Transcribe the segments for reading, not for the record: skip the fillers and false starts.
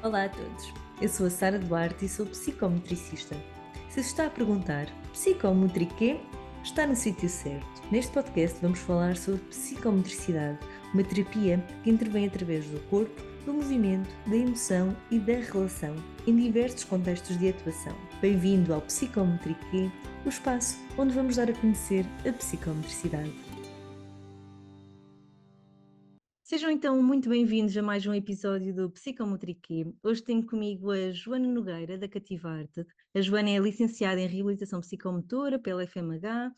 Olá a todos, eu sou a Sara Duarte e sou psicometricista. Se se está a perguntar, psicometriquê? Está no sítio certo. Neste podcast vamos falar sobre psicometricidade, uma terapia que intervém através do corpo, do movimento, da emoção e da relação, em diversos contextos de atuação. Bem-vindo ao Psicometriquê, o espaço onde vamos dar a conhecer a psicometricidade. Sejam então muito bem-vindos a mais um episódio do Psicomotriquê. Hoje tenho comigo a Joana Nogueira, da Cativarte. A Joana é licenciada em Reabilitação Psicomotora pela FMH,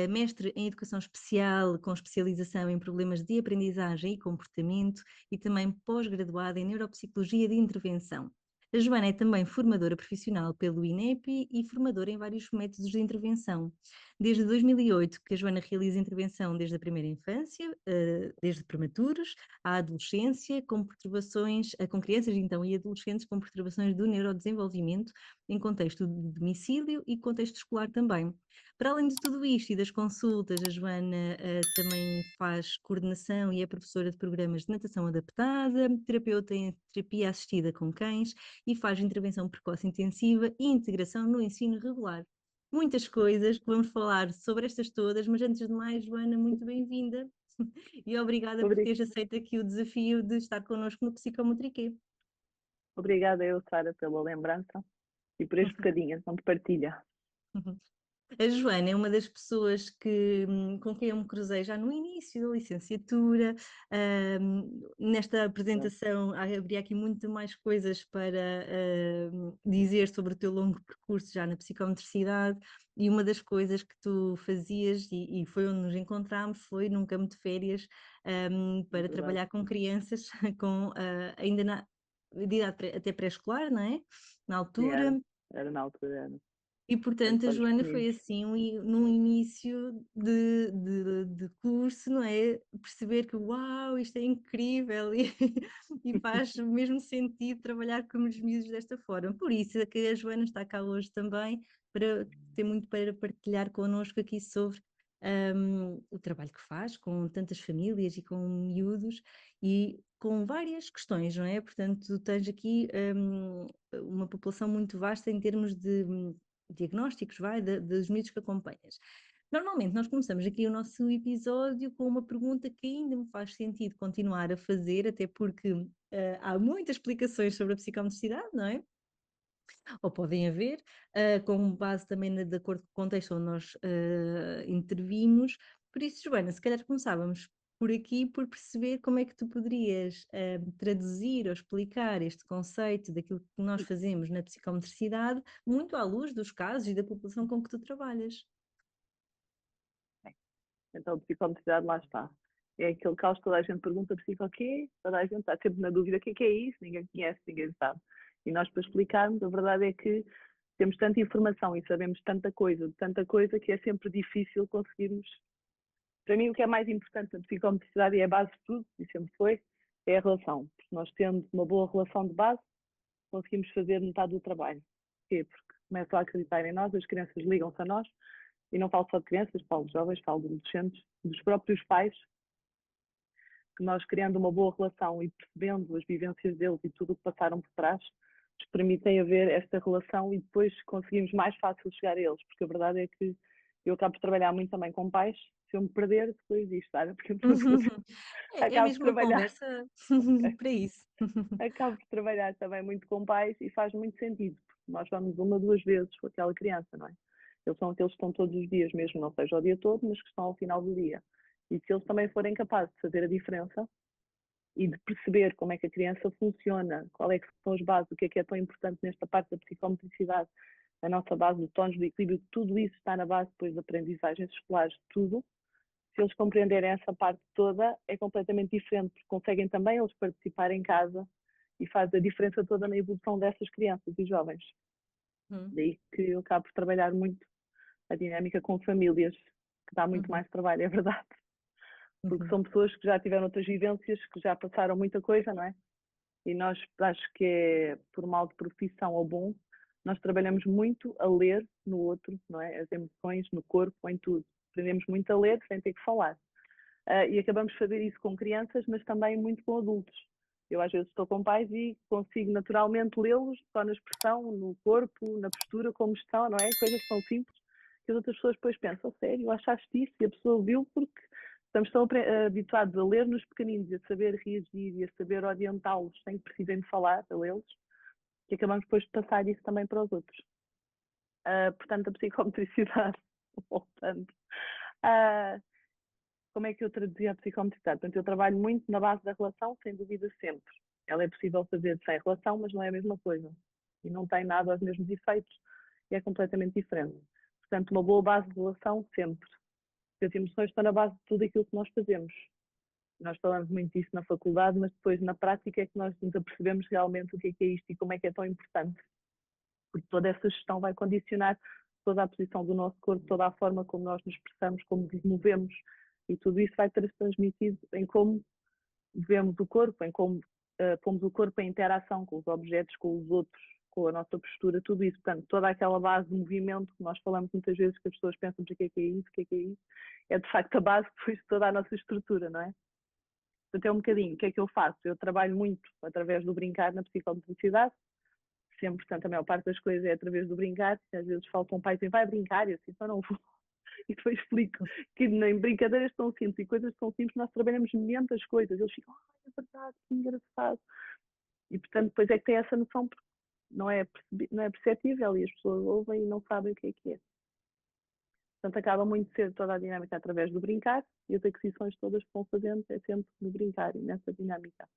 mestre em Educação Especial com especialização em problemas de aprendizagem e comportamento e também pós-graduada em Neuropsicologia de Intervenção. A Joana é também formadora profissional pelo INEP e formadora em vários métodos de intervenção. Desde 2008 que a Joana realiza intervenção desde a primeira infância, desde prematuros, à adolescência, com perturbações, com crianças então e adolescentes com perturbações do neurodesenvolvimento em contexto de domicílio e contexto escolar também. Para além de tudo isto e das consultas, a Joana também faz coordenação e é professora de programas de natação adaptada, terapeuta em terapia assistida com cães e faz intervenção precoce intensiva e integração no ensino regular. Muitas coisas que vamos falar sobre estas todas, mas antes de mais, Joana, muito bem-vinda e obrigada por Obri- teres aceito aqui o desafio de estar connosco no Psicomotriquê. Obrigada eu, Sara, pela lembrança e por este bocadinho então de partilha. A Joana é uma das pessoas com quem eu me cruzei já no início da licenciatura. Nesta apresentação haveria aqui muito mais coisas para dizer sobre o teu longo percurso já na psicometricidade, e uma das coisas que tu fazias, e foi onde nos encontramos, foi num campo de férias É para verdade. trabalhar com crianças com, ainda de idade até pré-escolar, não é? Na E altura. era na altura, E era portanto a para os Joana foi pequeninos. assim, num início de curso, não é? Perceber que uau, isto é incrível e faz mesmo sentido trabalhar com os miúdos desta forma. Por isso é que a Joana está cá hoje também, para ter muito para partilhar connosco aqui sobre o trabalho que faz com tantas famílias e com miúdos e com várias questões, não é? Portanto, tu tens aqui uma população muito vasta em termos de diagnósticos, dos miúdos que acompanhas. Normalmente nós começamos aqui o nosso episódio com uma pergunta que ainda me faz sentido continuar a fazer, até porque há muitas explicações sobre a psicomotricidade, não é? Ou podem haver, com base também de acordo com o contexto onde nós intervimos. Por isso, Joana, se calhar começávamos por aqui, por perceber como é que tu poderias traduzir ou explicar este conceito daquilo que nós fazemos na psicometricidade, muito à luz dos casos e da população com que tu trabalhas. Bem, então, psicomotricidade, lá está. É aquele caos que toda a gente pergunta psico o quê? Toda a gente está sempre na dúvida: o que é isso? Ninguém conhece, ninguém sabe. E nós, para explicarmos, a verdade é que temos tanta informação e sabemos tanta coisa, que é sempre difícil conseguirmos. Para mim, o que é mais importante na psicomotricidade e é a base de tudo, e sempre foi, é a relação. Porque nós tendo uma boa relação de base, conseguimos fazer metade do trabalho. Porquê? Porque começam a acreditar em nós, as crianças ligam-se a nós, e não falo só de crianças, falo de jovens, falo de adolescentes, dos próprios pais, que nós criando uma boa relação e percebendo as vivências deles e tudo o que passaram por trás, nos permitem haver esta relação e depois conseguimos mais fácil chegar a eles, porque a verdade é que eu acabo de trabalhar muito também com pais, se eu me perder, depois disto, sabe? Porque É acabo de mesmo uma trabalhar conversa para isso. acabo de trabalhar também muito com pais e faz muito sentido, porque nós vamos uma, duas vezes com aquela criança, não é? Eles são aqueles que estão todos os dias, mesmo não seja o dia todo, mas que estão ao final do dia. E se eles também forem capazes de fazer a diferença e de perceber como é que a criança funciona, qual é que são as bases, o que é tão importante nesta parte da psicomotricidade, a nossa base do tonos, do equilíbrio, tudo isso está na base depois de aprendizagens escolares, de tudo. Se eles compreenderem essa parte toda, é completamente diferente, porque conseguem também eles participar em casa e faz a diferença toda na evolução dessas crianças e jovens. Uhum, Daí que eu acabo por trabalhar muito a dinâmica com famílias, que dá muito uhum, mais trabalho, é verdade. Porque uhum, são pessoas que já tiveram outras vivências, que já passaram muita coisa, não é? E nós, acho que é por mal de profissão ou bom, nós trabalhamos muito a ler no outro, não é? As emoções, no corpo, em tudo. Aprendemos muito a ler sem ter que falar. E acabamos de fazer isso com crianças, mas também muito com adultos. Eu às vezes estou com pais e consigo naturalmente lê-los só na expressão, no corpo, na postura, como estão, não é? Coisas tão simples que as outras pessoas depois pensam, sério, achaste isso? E a pessoa viu porque estamos tão habituados a ler nos pequeninos e a saber reagir e a saber orientá-los sem que precisem de falar a lê-los, que acabamos depois de passar isso também para os outros. Portanto, a psicomotricidade, voltando. Como é que eu traduzia a psicomotricidade? Portanto, eu trabalho muito na base da relação, sem dúvida sempre. Ela é possível fazer sem relação, mas não é a mesma coisa. E não tem nada aos mesmos efeitos e é completamente diferente. Portanto, uma boa base de relação, sempre. Porque as emoções estão na base de tudo aquilo que nós fazemos. Nós falamos muito disso na faculdade, mas depois na prática é que nós nos apercebemos realmente o que é isto e como é que é tão importante. Porque toda essa gestão vai condicionar toda a posição do nosso corpo, toda a forma como nós nos expressamos, como nos movemos, e tudo isso vai ter transmitido em como vemos o corpo, em como pomos o corpo em interação com os objetos, com os outros, com a nossa postura, tudo isso. Portanto, toda aquela base de movimento que nós falamos muitas vezes, que as pessoas pensam o que é isso, o que é isso, é de facto a base depois de toda a nossa estrutura, não é? Portanto, é um bocadinho, o que é que eu faço? Eu trabalho muito através do brincar na psicomotricidade, sempre, portanto, a maior parte das coisas é através do brincar, às vezes faltam um pai e dizem, vai brincar, e eu assim, só não vou. E depois explico que em brincadeiras tão simples e coisas tão simples nós trabalhamos muitas coisas. Eles ficam, é verdade, que engraçado. E portanto depois é que tem essa noção, porque não é perceptível e as pessoas ouvem e não sabem o que é que é. Portanto acaba muito cedo toda a dinâmica através do brincar e as aquisições todas que vão fazendo é sempre no brincar e nessa dinâmica.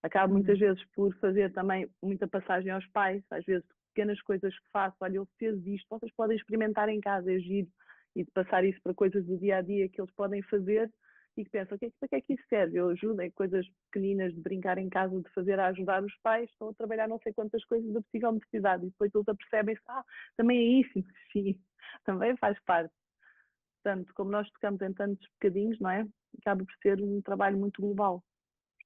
Acabo muitas vezes por fazer também muita passagem aos pais, às vezes pequenas coisas que faço, olha, ele fez isto, vocês podem experimentar em casa, é giro, e de passar isso para coisas do dia a dia que eles podem fazer e que pensam, para que é que isso serve? Eu ajudo em coisas pequeninas de brincar em casa, de fazer a ajudar os pais, estão a trabalhar não sei quantas coisas da psicomotricidade e depois eles apercebem-se, também é isso, sim, também faz parte. Portanto, como nós tocamos em tantos bocadinhos, não é? Acaba por ser um trabalho muito global.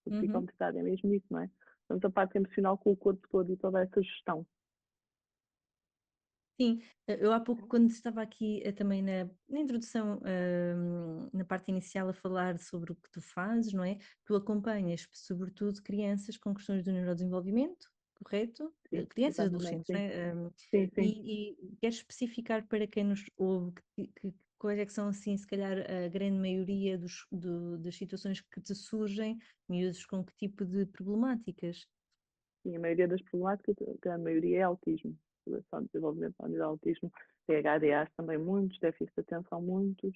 A psicomotricidade é mesmo isso, não é? Portanto, a parte emocional com o corpo todo e toda essa gestão. Sim, eu há pouco, quando estava aqui também na introdução, na parte inicial, a falar sobre o que tu fazes, não é? Tu acompanhas, sobretudo, crianças com questões do neurodesenvolvimento, correto? Sim, Crianças e exatamente, adolescentes, não sim. é? Sim, sim. E queres especificar para quem nos ouve quais é que são, assim, se calhar, a grande maioria das situações que te surgem, miúdos com que tipo de problemáticas? Sim, a maioria das problemáticas, a maioria é autismo. Só desenvolvimento ao nível de autismo. THDAs também muitos, déficit de atenção muitos.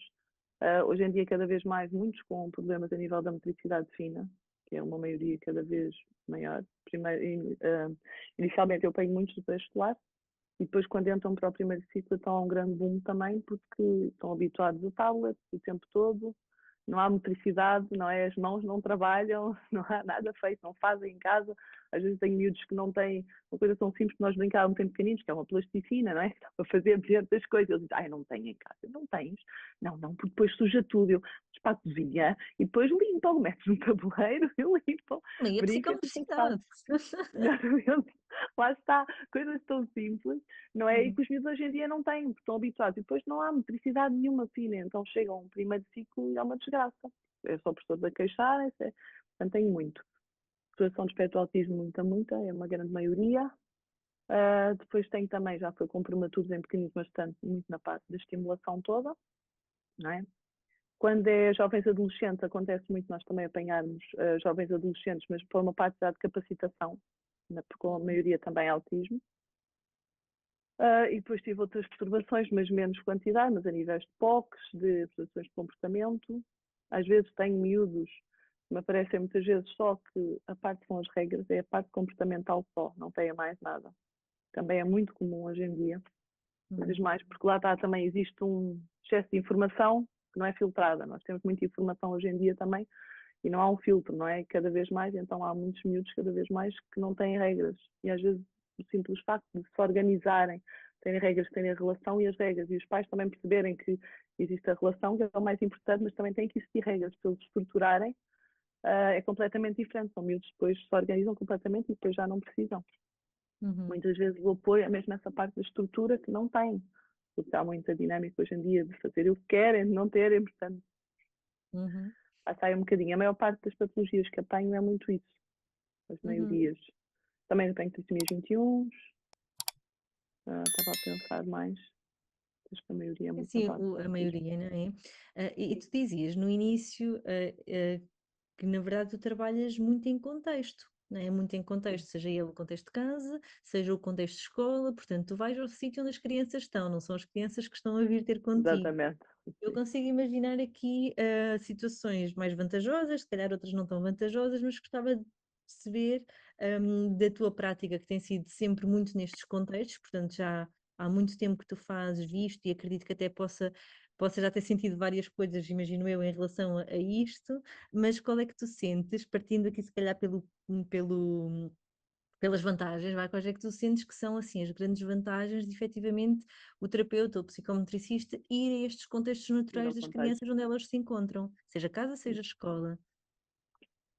Hoje em dia, cada vez mais, muitos com problemas a nível da motricidade fina, que é uma maioria cada vez maior. Inicialmente eu pego muitos do pré-escolar, e depois, quando entram para o primeiro ciclo, estão a um grande boom também, porque estão habituados a tablet o tempo todo, não há motricidade, não é? As mãos não trabalham, não há nada feito, não fazem em casa. Às vezes tenho miúdos que não têm uma coisa tão simples que nós brincávamos em pequeninos, que é uma plasticina, não é? Dá para fazer diante das coisas. Eles dizem, não tenho em casa. Não tens? Não, não, porque depois suja tudo. Eu para a cozinha e depois limpam, metes no tabuleiro e limpam. E a Brincas assim que faz. psicomotricidade. Lá está, coisas tão simples, não é? E que os miúdos hoje em dia não têm, porque estão habituados. E depois não há motricidade nenhuma fina, então chegam ao primeiro ciclo e é uma desgraça. É só professores a queixarem-se, portanto tenho muito. Situação de espectro autismo, muita, é uma grande maioria. Depois tenho também, já foi com prematuros em pequeninos, bastante, muito na parte da estimulação toda, não é? Quando é jovens adolescentes, acontece muito nós também apanharmos jovens adolescentes, mas por uma parte já de capacitação, porque a maioria também é autismo. E depois tive outras perturbações, mas menos quantidade, mas a níveis de POCs, de perturbações de comportamento. Às vezes tenho miúdos que me aparecem muitas vezes só que a parte com as regras é a parte comportamental só, não tem mais nada. Também é muito comum hoje em dia, cada vez mais, porque lá está também existe um excesso de informação que não é filtrada. Nós temos muita informação hoje em dia também e não há um filtro, não é? Cada vez mais, então há muitos miúdos cada vez mais que não têm regras. E às vezes o simples facto de se organizarem, terem regras, terem a relação e as regras, e os pais também perceberem que existe a relação, que é o mais importante, mas também tem que existir regras para eles estruturarem, é completamente diferente. São miúdos que depois se organizam completamente e depois já não precisam. Muitas vezes o apoio é mesmo essa parte da estrutura que não tem, porque há muita dinâmica hoje em dia de fazer o que querem, de não terem, portanto, sai um bocadinho. A maior parte das patologias que apanho é muito isso. as maiorias. Também tenho trisomias 21, estava a pensar mais, acho que a maioria é muito Sim, base. a maioria, não é? E tu dizias no início que na verdade tu trabalhas muito em contexto, não é? Muito em contexto, seja ele o contexto de casa, seja o contexto de escola, portanto tu vais ao sítio onde as crianças estão, não são as crianças que estão a vir ter contigo. Exatamente. Eu Sim. consigo imaginar aqui situações mais vantajosas, se calhar outras não tão vantajosas, mas gostava de perceber da tua prática, que tem sido sempre muito nestes contextos, portanto já há muito tempo que tu fazes isto e acredito que até possa já ter sentido várias coisas, imagino eu, em relação a isto, mas qual é que tu sentes, partindo aqui se calhar pelo pelas vantagens, vai, quais é que tu sentes que são assim as grandes vantagens de efetivamente o terapeuta ou o psicometricista ir a estes contextos Ir naturais ao das contexto. crianças onde elas se encontram, seja casa, seja escola.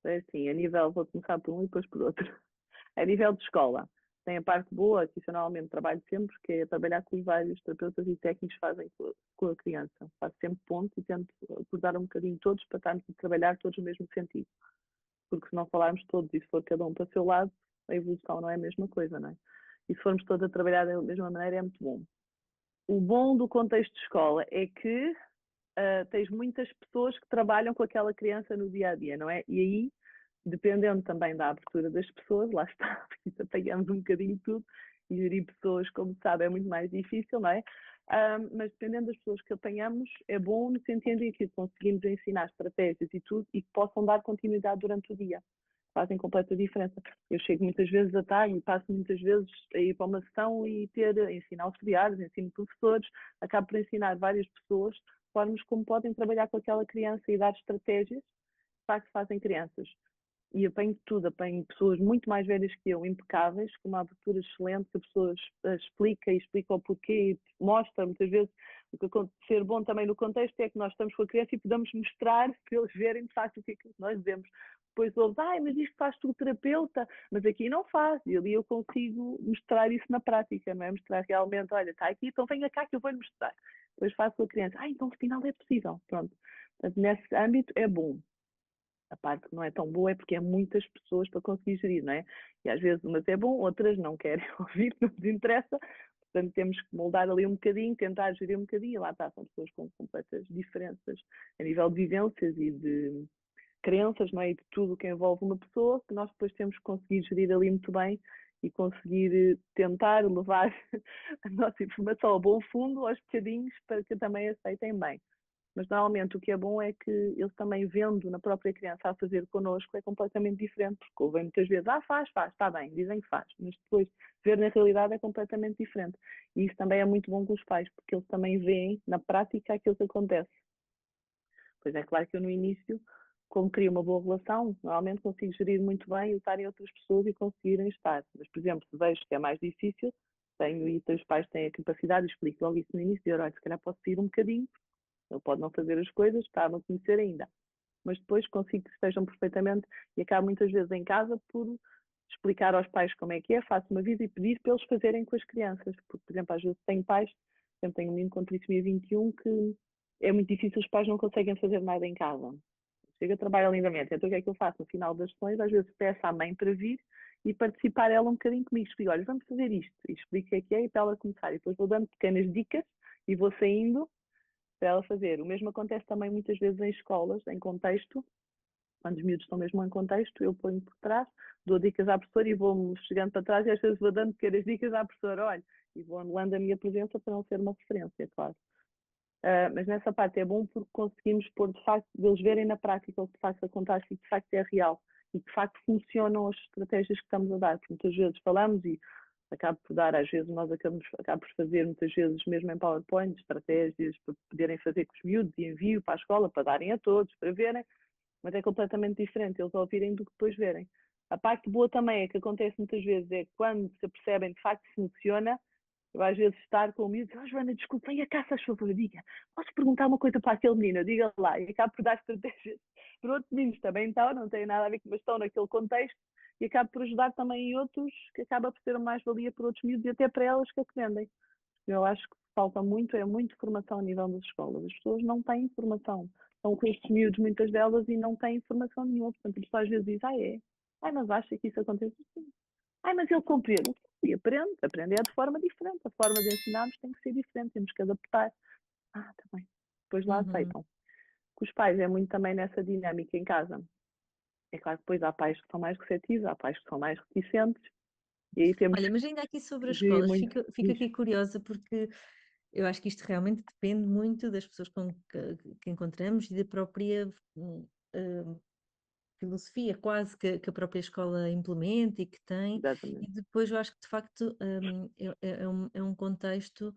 É assim, a nível, vou começar por um e depois por outro. A nível de escola, tem a parte boa, que isso eu normalmente trabalho sempre, que é trabalhar com os vários terapeutas e técnicos que fazem com a criança. Faço sempre ponto e tento acordar um bocadinho todos para estarmos a trabalhar todos no mesmo sentido. Porque se não falarmos todos e se for cada um para o seu lado, a evolução não é a mesma coisa, não é? E se formos todos a trabalhar da mesma maneira, é muito bom. O bom do contexto de escola é que tens muitas pessoas que trabalham com aquela criança no dia a dia, não é? E aí, dependendo também da abertura das pessoas, lá está, porque apanhamos um bocadinho tudo, e gerir pessoas, como sabe, é muito mais difícil, não é? Mas dependendo das pessoas que apanhamos, é bom no sentido em que conseguimos ensinar estratégias e tudo e que possam dar continuidade durante o dia. Fazem completa diferença. Eu chego muitas vezes à tarde e passo muitas vezes a ir para uma sessão e ensinar auxiliares, ensino professores, acabo por ensinar várias pessoas formas como podem trabalhar com aquela criança e dar estratégias para que fazem crianças. E apanho tudo, apanho pessoas muito mais velhas que eu, impecáveis, com uma abertura excelente, que a pessoa explica e explica o porquê e mostra, muitas vezes, o que ser bom também no contexto é que nós estamos com a criança e podemos mostrar para eles verem de facto o que é que nós dizemos. Depois ouves, mas isto faz tu terapeuta, mas aqui não faz. E ali eu consigo mostrar isso na prática, não é? Mostrar realmente, olha, está aqui, então venha cá que eu vou-lhe mostrar. Depois faço com a criança, então afinal é possível. Pronto. Portanto, nesse âmbito é bom. A parte que não é tão boa é porque é muitas pessoas para conseguir gerir, não é? E às vezes umas é bom, outras não querem ouvir, não nos interessa. Portanto, temos que moldar ali um bocadinho, tentar gerir um bocadinho. E lá está, são pessoas com completas diferenças a nível de vivências e de crenças, não é? E de tudo o que envolve uma pessoa, que nós depois temos que conseguir gerir ali muito bem e conseguir tentar levar a nossa informação ao bom fundo, aos bocadinhos, para que também aceitem bem. Mas normalmente o que é bom é que eles também vendo na própria criança a fazer connosco é completamente diferente, porque ouvem muitas vezes, faz, está bem, dizem que faz, mas depois ver na realidade é completamente diferente. E isso também é muito bom com os pais, porque eles também veem na prática aquilo que acontece. Pois é claro que eu no início, como crio uma boa relação, normalmente consigo gerir muito bem e estarem outras pessoas e conseguirem estar. Mas, por exemplo, se vejo que é mais difícil, os pais têm a capacidade, explico logo isso no início, dizer, olha, se calhar posso ir um bocadinho, ele pode não fazer as coisas, está a não conhecer ainda. Mas depois consigo que estejam perfeitamente e acabo muitas vezes em casa por explicar aos pais como é que é, faço uma vida e pedir para eles fazerem com as crianças. Porque, por exemplo, às vezes tenho pais, sempre tenho um menino com trissomia 21 que é muito difícil, os pais não conseguem fazer nada em casa. Chega a trabalhar lindamente. Então o que é que eu faço? No final das sessões, às vezes peço à mãe para vir e participar ela um bocadinho comigo. Explico, olha, vamos fazer isto. E explico o que é e para ela começar. E depois vou dando pequenas dicas e vou saindo para ela fazer. O mesmo acontece também muitas vezes em escolas, em contexto, quando os miúdos estão mesmo em contexto, eu ponho por trás, dou dicas à professora e vou-me chegando para trás e às vezes vou dando pequenas dicas à professora, olha, e vou anulando a minha presença para não ser uma referência, claro. Mas nessa parte é bom porque conseguimos pôr de facto, deles verem na prática o que de facto acontece e que de facto é real e que de facto funcionam as estratégias que estamos a dar. Porque muitas vezes falamos e acabo por dar, às vezes nós acabamos por fazer muitas vezes mesmo em PowerPoint, estratégias para poderem fazer com os miúdos e envio para a escola, para darem a todos, para verem, mas é completamente diferente eles ouvirem do que depois verem. A parte boa também é que acontece muitas vezes é quando se percebem de facto que funciona, eu às vezes estar com o miúdo, Joana, desculpa, venha cá, faz favor, diga, posso perguntar uma coisa para aquele menino, diga lá, e acabo por dar estratégias para outros meninos também, então, não tem nada a ver com, mas estão naquele contexto, e acabo por ajudar também em outros, que acaba por ser mais-valia para outros miúdos e até para elas que aprendem. Eu acho que falta muito, é muito formação a nível das escolas. As pessoas não têm informação. Estão com estes miúdos, muitas delas, e não têm informação nenhuma. Portanto, a pessoa às vezes diz, é. Ai, mas acha que isso acontece assim? Ai, mas ele compreende. E aprende, aprende é de forma diferente. A forma de ensinarmos tem que ser diferente, temos que adaptar. Ah, está bem. Depois lá Uhum. aceitam. Com os pais é muito também nessa dinâmica em casa. É claro que depois há pais que são mais receptivos, há pais que são mais reticentes, e aí temos Olha, mas ainda aqui sobre que as gerir escolas, muito fico isso. aqui curiosa porque eu acho que isto realmente depende muito das pessoas que encontramos e da própria eh, filosofia quase que a própria escola implementa e que tem, e Exatamente, depois eu acho que de facto é um contexto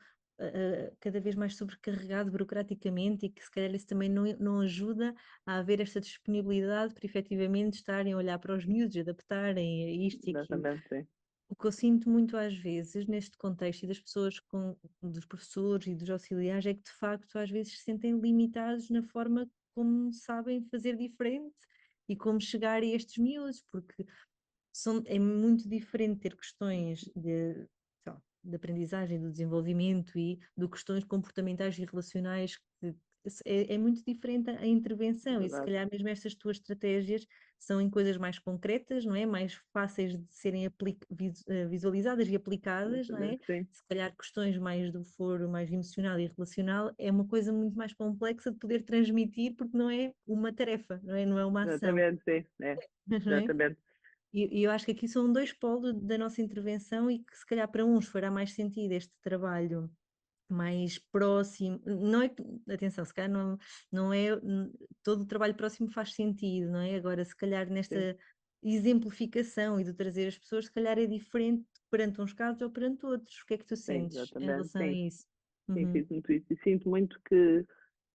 cada vez mais sobrecarregado burocraticamente e que se calhar isso também não ajuda a haver esta disponibilidade para efetivamente estarem a olhar para os miúdos, adaptarem a isto e aquilo. exatamente, sim. O que eu sinto muito às vezes neste contexto e das pessoas dos professores e dos auxiliares é que de facto às vezes se sentem limitados na forma como sabem fazer diferente e como chegar a estes miúdos, porque é muito diferente ter questões sei lá, de aprendizagem, do desenvolvimento e de questões comportamentais e relacionais é muito diferente a É intervenção e se verdade, calhar mesmo estas tuas estratégias são em coisas mais concretas, não é? Mais fáceis de serem visualizadas e aplicadas, não é? exatamente, sim. Se calhar questões mais do foro mais emocional e relacional é uma coisa muito mais complexa de poder transmitir porque não é uma tarefa, não é? Não é uma ação, Exatamente, sim. É, não é? exatamente, E eu acho que aqui são dois polos da nossa intervenção e que se calhar para uns fará mais sentido este trabalho mais próximo, não é, atenção, se calhar não é, todo o trabalho próximo faz sentido, não é? Agora, se calhar sim. nesta exemplificação e de trazer as pessoas, se calhar é diferente perante uns casos ou perante outros. O que é que tu Sim, sentes em exatamente, relação a sim. isso? Sim, Uhum, sinto muito isso. E sinto muito que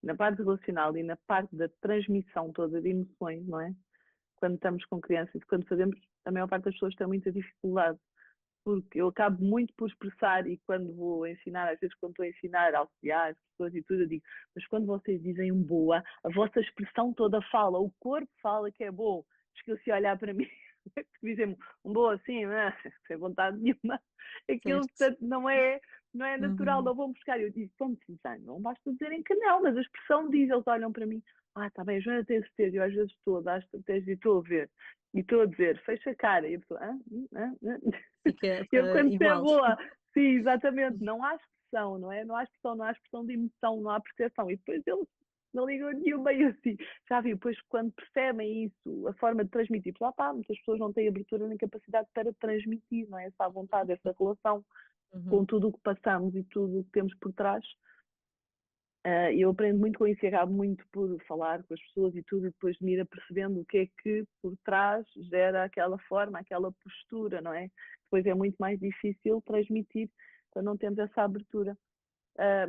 na parte relacional e na parte da transmissão toda de emoções, não é? Quando estamos com crianças e quando fazemos, a maior parte das pessoas tem muita dificuldade, porque eu acabo muito por expressar e quando vou ensinar, às vezes quando estou a ensinar auxiliares, pessoas e tudo, eu digo, mas quando vocês dizem um boa, a vossa expressão toda fala, o corpo fala que é bom. Esqueci a olhar para mim, dizem um boa assim, sem vontade nenhuma, aquilo certo. portanto, não é natural, Uhum, não vão buscar. Eu digo, vamos pensar, não basta dizerem que não, mas a expressão diz, eles olham para mim, está bem, a Joana tem certeza, eu às vezes estou a dar estratégia e estou a ver, e estou a dizer, fecha a cara, e a pessoa, fica eu quando é igual. boa, sim, exatamente, não há expressão, não é? Não há expressão, não há expressão de emoção, não há percepção, e depois eles não ligam nenhuma e assim, já viu, depois quando percebem isso, a forma de transmitir, lá está, muitas pessoas não têm abertura nem capacidade para transmitir, não é? Essa vontade, essa relação com Uhum, tudo o que passamos e tudo o que temos por trás. Eu aprendo muito com isso e acabo muito por falar com as pessoas e tudo, e depois de me ir apercebendo o que é que por trás gera aquela forma, aquela postura, não é? Depois é muito mais difícil transmitir quando não temos essa abertura.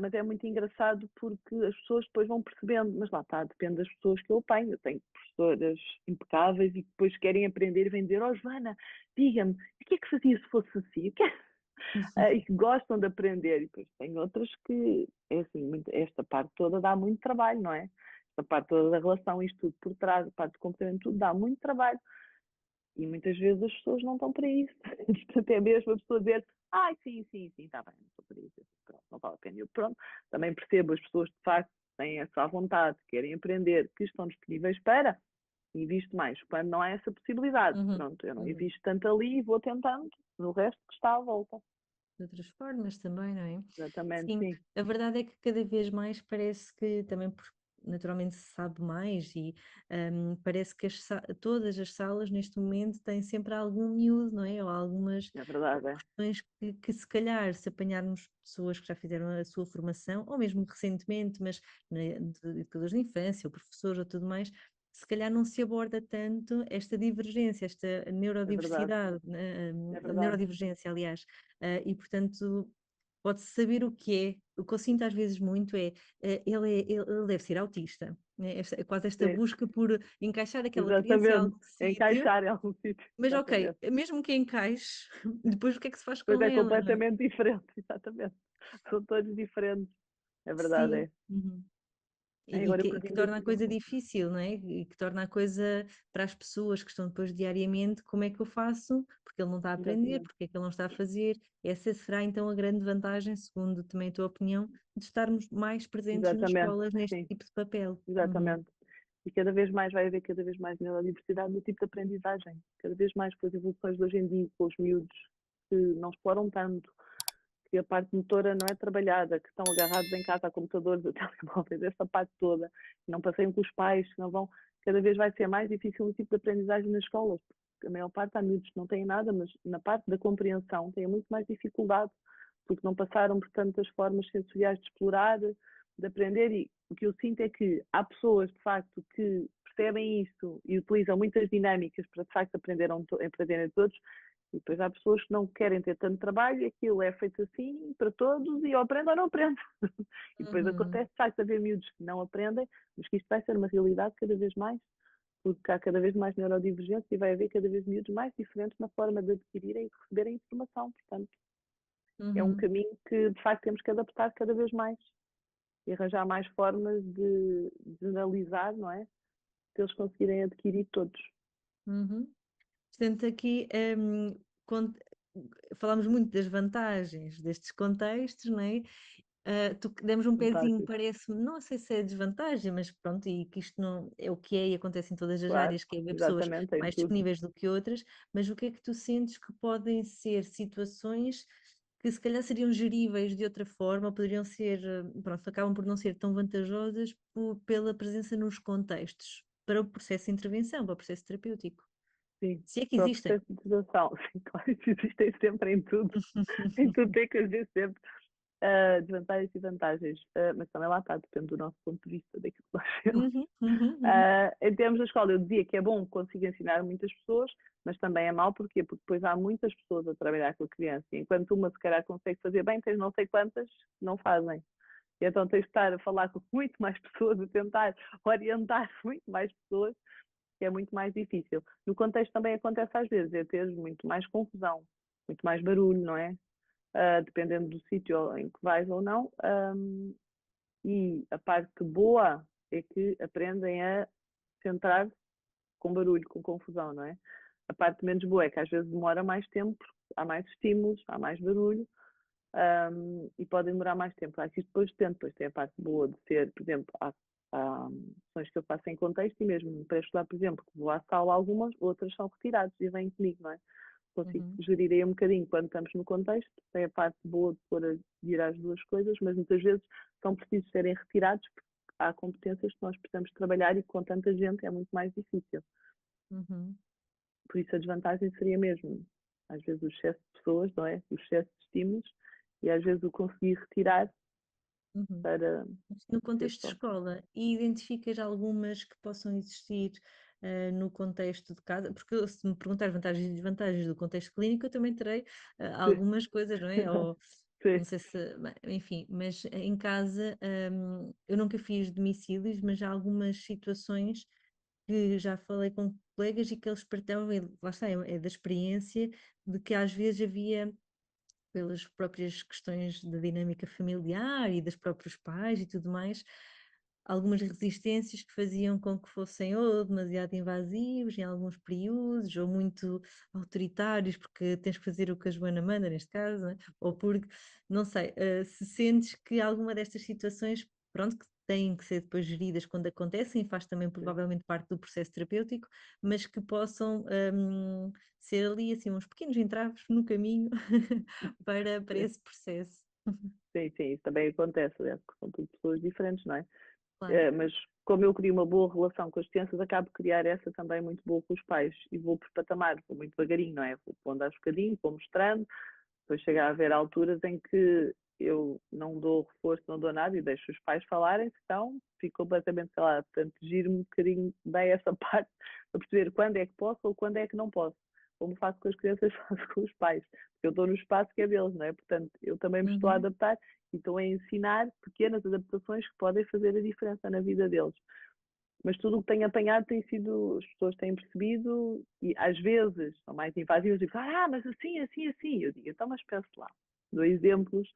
Mas é muito engraçado porque as pessoas depois vão percebendo, mas lá está, depende das pessoas que eu apanho. Eu tenho professoras impecáveis e que depois querem aprender e vêm dizer, oh Joana, diga-me, o que é que fazia se fosse assim? O que é? E que gostam de aprender. E depois tem outras que, é assim, esta parte toda dá muito trabalho, não é? Esta parte toda da relação, isto tudo por trás, a parte do comportamento, tudo dá muito trabalho. E muitas vezes as pessoas não estão para isso. Portanto, é mesmo a pessoa dizer, sim, sim, sim, está bem, não estou para isso. Pronto, não vale a pena. Eu, pronto, também percebo, as pessoas de facto têm essa vontade, querem aprender, que estão disponíveis para, invisto mais. Quando não há essa possibilidade, uhum, pronto, eu não uhum. invisto tanto ali e vou tentando no resto que está à volta. De outras formas também, não é? Exatamente, Sim, sim. a verdade é que cada vez mais parece que também naturalmente se sabe mais e parece que todas as salas neste momento têm sempre algum miúdo, não é? Ou algumas É verdade, é. questões que se calhar se apanharmos pessoas que já fizeram a sua formação, ou mesmo recentemente, mas de educadores de infância, ou professores ou tudo mais, se calhar não se aborda tanto esta divergência, esta É verdade, neurodiversidade, é verdade. neurodivergência, aliás, e portanto pode-se saber o que é. O que eu sinto às vezes muito é, ele deve ser autista, né? É quase esta Sim, busca por encaixar aquela criança em exatamente. algum sítio, Encaixar em algum sítio, mas ok, exatamente. mesmo que encaixe, depois o que é que se faz Pois com é ela, não é? completamente diferente, exatamente. São todos diferentes. É verdade, Sim. é. Uhum. Agora eu Que perdi-me torna a aqui. coisa difícil, não é? E que torna a coisa para as pessoas que estão depois diariamente, como é que eu faço? Porque ele não está a aprender, Exatamente. porque é que ele não está a fazer? Essa será então a grande vantagem, segundo também a tua opinião, de estarmos mais presentes nas Exatamente, escolas neste sim, tipo de papel. Uhum. exatamente. E cada vez mais vai haver cada vez mais neurodiversidade no tipo de aprendizagem. Cada vez mais com as evoluções de hoje em dia, com os miúdos que não exploram tanto, que a parte motora não é trabalhada, que estão agarrados em casa a computadores, a telemóveis, essa parte toda, que não passeiam com os pais, que não vão, cada vez vai ser mais difícil o tipo de aprendizagem nas escolas, porque a maior parte há miúdos que não têm nada, mas na parte da compreensão têm muito mais dificuldade, porque não passaram por tantas formas sensoriais de explorar, de aprender, e o que eu sinto é que há pessoas, de facto, que percebem isto e utilizam muitas dinâmicas para, de facto, aprenderem todos, e depois há pessoas que não querem ter tanto trabalho e aquilo é feito assim para todos e ou aprende ou não aprende. E depois Uhum, acontece, de facto, haver miúdos que não aprendem, mas que isto vai ser uma realidade cada vez mais, porque há cada vez mais neurodivergência e vai haver cada vez miúdos mais diferentes na forma de adquirirem e de receberem informação. Portanto, é um uhum, caminho que, de facto, temos que adaptar cada vez mais e arranjar mais formas de analisar, não é? Se eles conseguirem adquirir todos. uhum. Portanto, aqui con- falámos muito das vantagens destes contextos, não é? Demos um pezinho, Fantástico. parece-me, não sei se é desvantagem, mas pronto, e que isto não é o que é e acontece em todas as Claro, áreas, que é haver pessoas exatamente, em mais tudo. disponíveis do que outras, mas o que é que tu sentes que podem ser situações que se calhar seriam geríveis de outra forma, poderiam ser, pronto, acabam por não ser tão vantajosas pela presença nos contextos, para o processo de intervenção, para o processo terapêutico, Sim, se é que para o existem. processo de decisão. Sim, claro, que existem sempre em tudo. Em tudo tem que haver sempre desvantagens e vantagens. Mas também lá está, depende do nosso ponto de vista, daquilo que nós temos. Uhum, uhum, uhum, Em termos da escola, eu dizia que é bom conseguir ensinar muitas pessoas, mas também é mau, porquê? Porque depois há muitas pessoas a trabalhar com a criança. E enquanto uma se calhar consegue fazer bem, tens não sei quantas que não fazem. E então tens de estar a falar com muito mais pessoas, a tentar orientar muito mais pessoas, que é muito mais difícil. No contexto também acontece às vezes, é ter muito mais confusão, muito mais barulho, não é? Dependendo do sítio em que vais ou não. E a parte boa é que aprendem a centrar com barulho, com confusão, não é? A parte menos boa é que às vezes demora mais tempo, porque há mais estímulos, há mais barulho, e pode demorar mais tempo. Acho que isto depois depende, depois tem a parte boa de ser, por exemplo, há sessões que eu faço em contexto e mesmo para estudar, por exemplo, que vou à sala algumas, outras são retirados e vêm comigo, não é? Consigo uhum, gerir aí um bocadinho quando estamos no contexto, tem a parte boa de pôr a virar as duas coisas, mas muitas vezes são precisos serem retirados porque há competências que nós precisamos trabalhar e com tanta gente é muito mais difícil. uhum, Por isso a desvantagem seria mesmo, às vezes, o excesso de pessoas, não é? O excesso de estímulos e às vezes o conseguir retirar uhum. para No ter contexto de só. escola, e identificas algumas que possam existir no contexto de casa? Porque se me perguntar vantagens e desvantagens do contexto clínico, eu também terei Sim, algumas coisas, não é? Ou sim, não sei se, bem, enfim, mas em casa eu nunca fiz domicílios, mas há algumas situações que já falei com colegas e que eles partilhavam, e lá está, é da experiência de que às vezes havia pelas próprias questões da dinâmica familiar e dos próprios pais e tudo mais, algumas resistências que faziam com que fossem ou demasiado invasivos em alguns períodos, ou muito autoritários, porque tens que fazer o que a Joana manda, neste caso, né? Ou porque, não sei, se sentes que alguma destas situações, pronto, que têm que ser depois geridas quando acontecem, faz também sim. provavelmente parte do processo terapêutico, mas que possam ser ali assim uns pequenos entraves no caminho para Sim, esse processo. sim, sim, isso também acontece, aliás, porque são tudo pessoas diferentes, não é? Claro. Mas como eu crio uma boa relação com as crianças, acabo de criar essa também muito boa com os pais e vou por patamares, vou muito devagarinho, não é? Vou pondo aos bocadinhos, vou mostrando, depois chega a haver alturas em que eu não dou reforço, não dou nada e deixo os pais falarem, então fico completamente calada. Portanto, giro-me um bocadinho bem essa parte para perceber quando é que posso ou quando é que não posso. Como faço com as crianças, faço com os pais. Porque eu estou no espaço que é deles, não é? Portanto, eu também me estou a Uhum, adaptar e estou a ensinar pequenas adaptações que podem fazer a diferença na vida deles. Mas tudo o que tenho apanhado tem sido, as pessoas têm percebido e às vezes são mais invasivas e dizem, mas assim, assim, assim. Eu digo, então, mas pense lá. Dois exemplos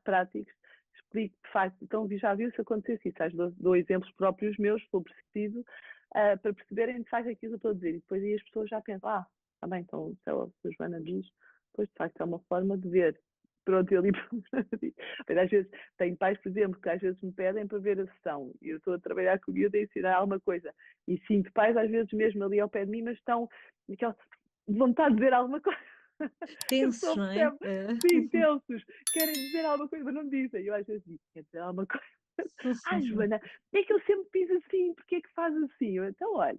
práticos, explico de facto, então já viu se acontecesse isso, dou exemplos próprios meus, se for preciso, para perceberem de facto aquilo que eu estou a dizer. E depois aí as pessoas já pensam, está bem, então se a Joana diz, pois de facto é uma forma de ver. pronto, ele mas às vezes tenho pais, por exemplo, que às vezes me pedem para ver a sessão e eu estou a trabalhar com o miúdo a ensinar alguma coisa e sinto pais às vezes mesmo ali ao pé de mim, mas estão naquela vontade de ver alguma coisa. A Tensos, pessoa não é? percebe, sim, tensos, querem dizer alguma coisa, mas não dizem. Eu às vezes digo, quer dizer alguma coisa. Ah, Joana, é que eu sempre fiz assim, porque é que faz assim? Então, olha,